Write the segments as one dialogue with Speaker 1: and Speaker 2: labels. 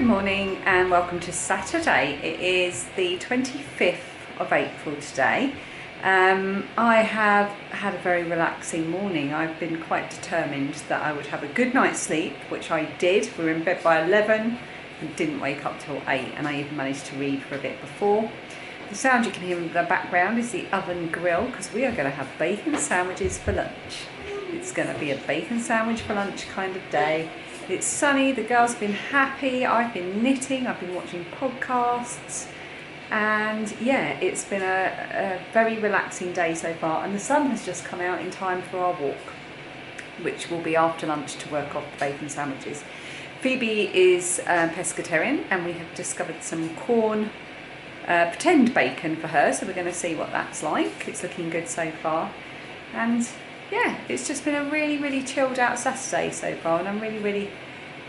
Speaker 1: morning and welcome to Saturday. It is the 25th of April today. I have had a very relaxing morning. I've been quite determined that I would have a good night's sleep, which I did. We were in bed by 11 and didn't wake up till 8, and I even managed to read for a bit before. The sound you can hear in the background is the oven grill, because we are going to have bacon sandwiches for lunch. It's going to be a bacon sandwich for lunch kind of day. It's sunny, the girls have been happy, I've been knitting, I've been watching podcasts, and yeah, it's been a very relaxing day so far, and the sun has just come out in time for our walk, which will be after lunch to work off the bacon sandwiches. Phoebe is pescatarian, and we have discovered some corn pretend bacon for her, so we're going to see what that's like. It's looking good so far, and yeah, it's just been a really chilled out Saturday so far, and I'm really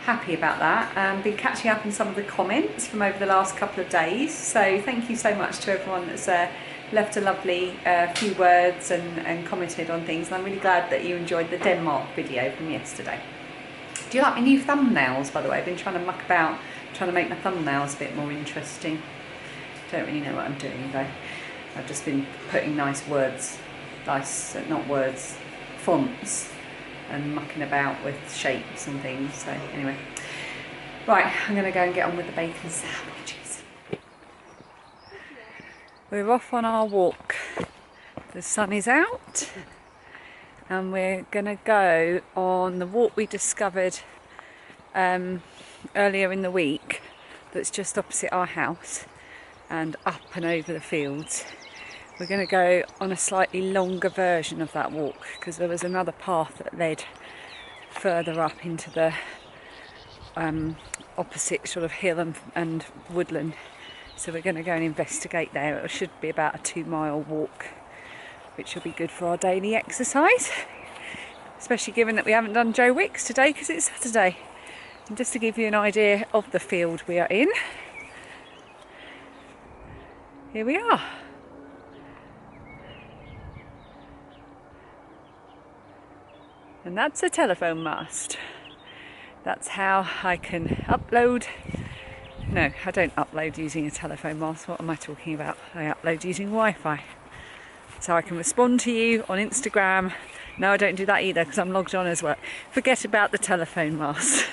Speaker 1: happy about that. Been catching up on some of the comments from over the last couple of days, so thank you so much to everyone that's left a lovely few words and commented on things, and I'm really glad that you enjoyed the Denmark video from yesterday. Do you like my new thumbnails, by the way? I've been trying to muck about, trying to make my thumbnails a bit more interesting. Don't really know what I'm doing though. I've just been putting nice words, fonts, and mucking about with shapes and things. So anyway, right, I'm going to go and get on with the bacon sandwiches. We're off on our walk. The sun is out, and we're going to go on the walk we discovered earlier in the week that's just opposite our house and up and over the fields. We're going to go on a slightly longer version of that walk, because there was another path that led further up into the opposite sort of hill and woodland. So we're going to go and investigate there. It should be about a 2-mile walk, which will be good for our daily exercise, especially given that we haven't done Joe Wicks today because it's Saturday. And just to give you an idea of the field we are in, here we are. And that's a telephone mast. That's how I can upload. No, I don't upload using a telephone mast. What am I talking about? I upload using Wi-Fi. So I can respond to you on Instagram. No, I don't do that either because I'm logged on as well. Forget about the telephone mast.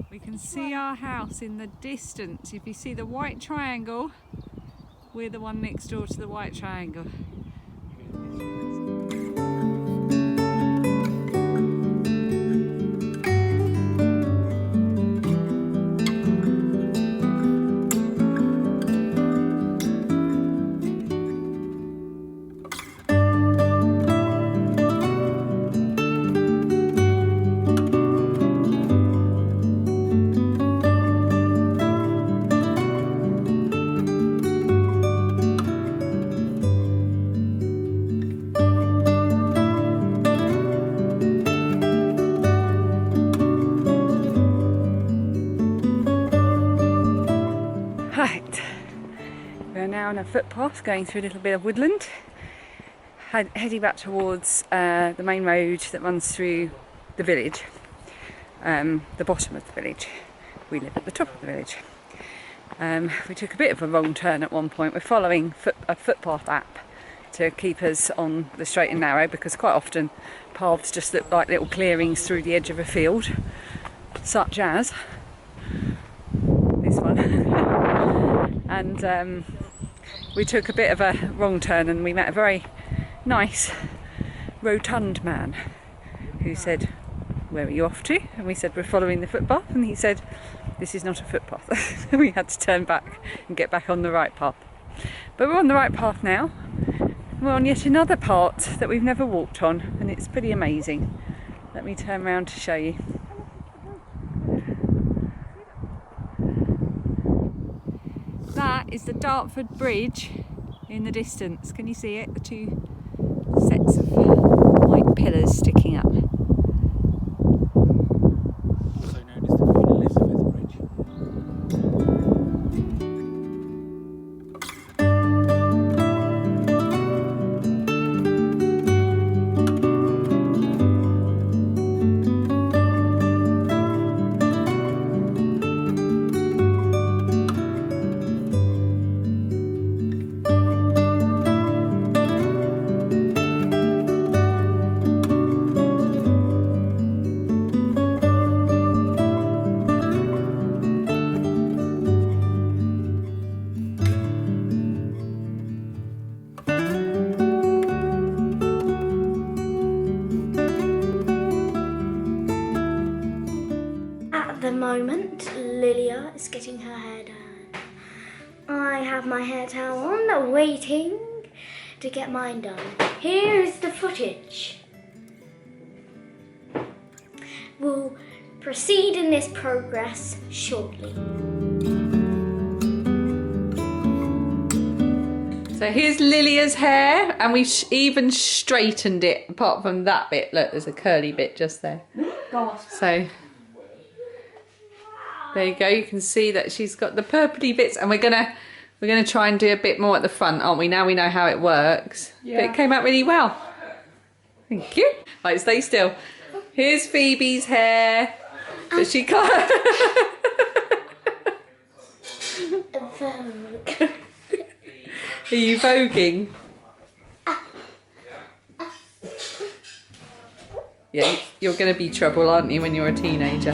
Speaker 1: We can see our house in the distance. If you see the white triangle, we're the one next door to the white triangle. Right, we're now on a footpath going through a little bit of woodland, heading back towards the main road that runs through the village, the bottom of the village. We live at the top of the village. We took a bit of a wrong turn at one point. We're following a footpath app to keep us on the straight and narrow, because quite often paths just look like little clearings through the edge of a field, such as this one. And we took a bit of a wrong turn, and we met a very nice rotund man who said, where are you off to? And we said, we're following the footpath. And he said, this is not a footpath. We had to turn back and get back on the right path. But we're on the right path now. We're on yet another part that we've never walked on, and it's pretty amazing. Let me turn around to show you. That is the Dartford Bridge in the distance. Can you see it? The two sets of white pillars sticking up.
Speaker 2: Also known as the Queen Elizabeth Bridge.
Speaker 3: At the moment, Lilia is getting her hair done. I have my hair towel on, waiting to get mine done. Here is the footage. We'll proceed in this progress shortly.
Speaker 1: So here's Lilia's hair, and we even straightened it apart from that bit. Look, there's a curly bit just there. So there you go. You can see that she's got the purpley bits, and we're gonna try and do a bit more at the front, aren't we? Now we know how it works. Yeah. But it came out really well. Thank you. Right, stay still. Here's Phoebe's hair. But she can't.
Speaker 3: Vogue.
Speaker 1: Are you voguing? Yeah, you're going to be trouble, aren't you, when you're a teenager?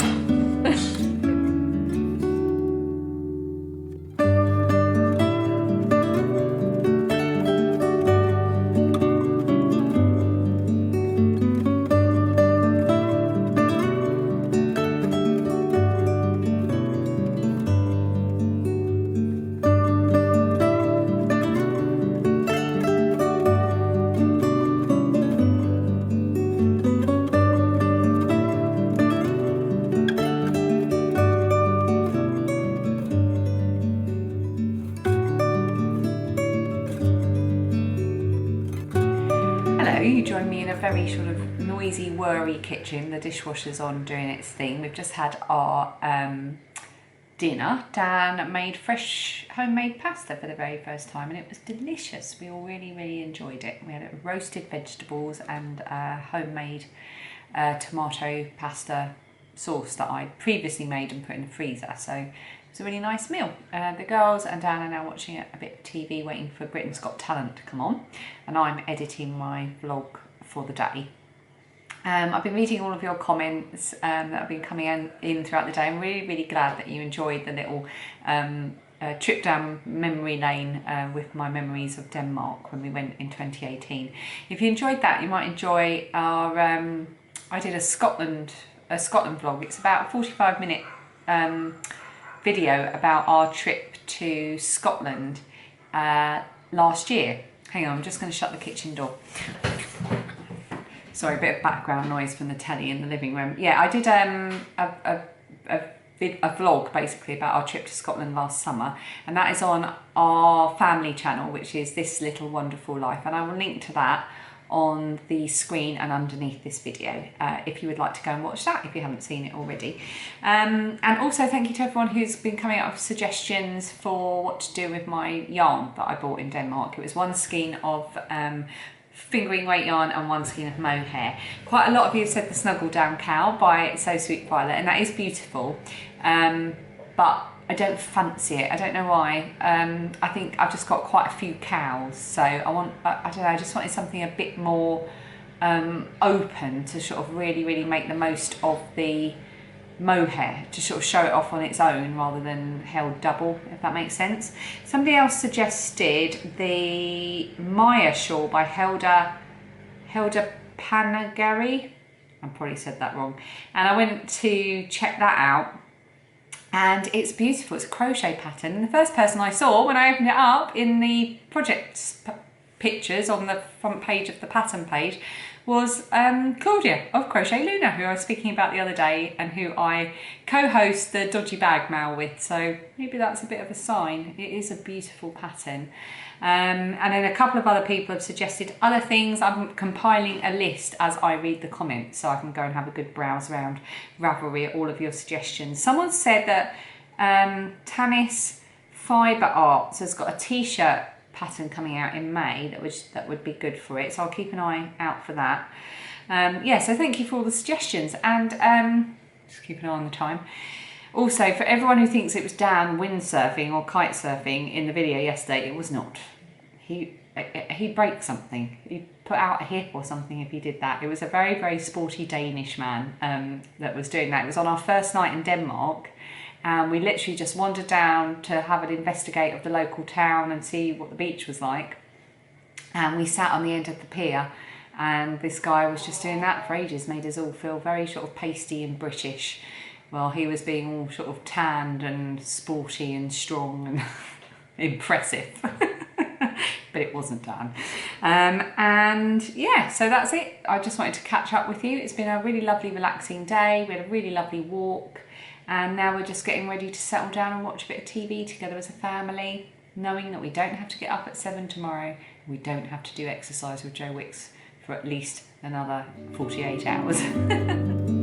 Speaker 1: You join me in a very sort of noisy, whirry kitchen. The dishwasher's on doing its thing. We've just had our dinner. Dan made fresh homemade pasta for the very first time, and it was delicious. We all really enjoyed it. We had roasted vegetables and homemade tomato pasta sauce that I'd previously made and put in the freezer. So it was a really nice meal. The girls and Dan are now watching a bit of TV, waiting for Britain's Got Talent to come on, and I'm editing my vlog for the day. I've been reading all of your comments that have been coming in throughout the day. I'm really glad that you enjoyed the little trip down memory lane with my memories of Denmark when we went in 2018. If you enjoyed that, you might enjoy our I did a Scotland vlog. It's about a 45-minute video about our trip to Scotland last year. Hang on, I'm just going to shut the kitchen door. Sorry, a bit of background noise from the telly in the living room. Yeah, I did a vlog basically about our trip to Scotland last summer, and that is on our family channel, which is This Little Wonderful Life, and I will link to that on the screen and underneath this video if you would like to go and watch that if you haven't seen it already. And also thank you to everyone who's been coming up with suggestions for what to do with my yarn that I bought in Denmark. It was one skein of fingering weight yarn and one skein of mohair. Quite a lot of you have said the Snuggle Down Cow by So Sweet Violet, and that is beautiful, but I don't fancy it. I don't know why. I think I've just got quite a few cows, so I don't know, I just wanted something a bit more open to sort of really make the most of the mohair, to sort of show it off on its own rather than held double, if that makes sense. Somebody else suggested the Maya shawl by Helda Panagari. I probably said that wrong. And I went to check that out, and it's beautiful. It's a crochet pattern, and the first person I saw when I opened it up in the project pictures on the front page of the pattern page was Claudia of Crochet Luna, who I was speaking about the other day and who I co-host the Dodgy Bag Mail with, so maybe that's a bit of a sign. It is a beautiful pattern. And then a couple of other people have suggested other things. I'm compiling a list as I read the comments, so I can go and have a good browse around Ravelry at all of your suggestions. Someone said that Tanis Fibre Arts has got a t-shirt pattern coming out in May that would be good for it, so I'll keep an eye out for that. Yeah, so thank you for all the suggestions, and just keep an eye on the time. Also, for everyone who thinks it was Dan windsurfing or kite surfing in the video yesterday, it was not. He'd break something. He'd put out a hip or something if he did that. It was a very, very sporty Danish man that was doing that. It was on our first night in Denmark. And we literally just wandered down to have an investigate of the local town and see what the beach was like. And we sat on the end of the pier, and this guy was just doing that for ages, made us all feel very sort of pasty and British, while he was being all sort of tanned and sporty and strong and impressive. But it wasn't done. And yeah, so that's it. I just wanted to catch up with you. It's been a really lovely, relaxing day. We had a really lovely walk. And now we're just getting ready to settle down and watch a bit of TV together as a family, knowing that we don't have to get up at 7 tomorrow. We don't have to do exercise with Joe Wicks for at least another 48 hours.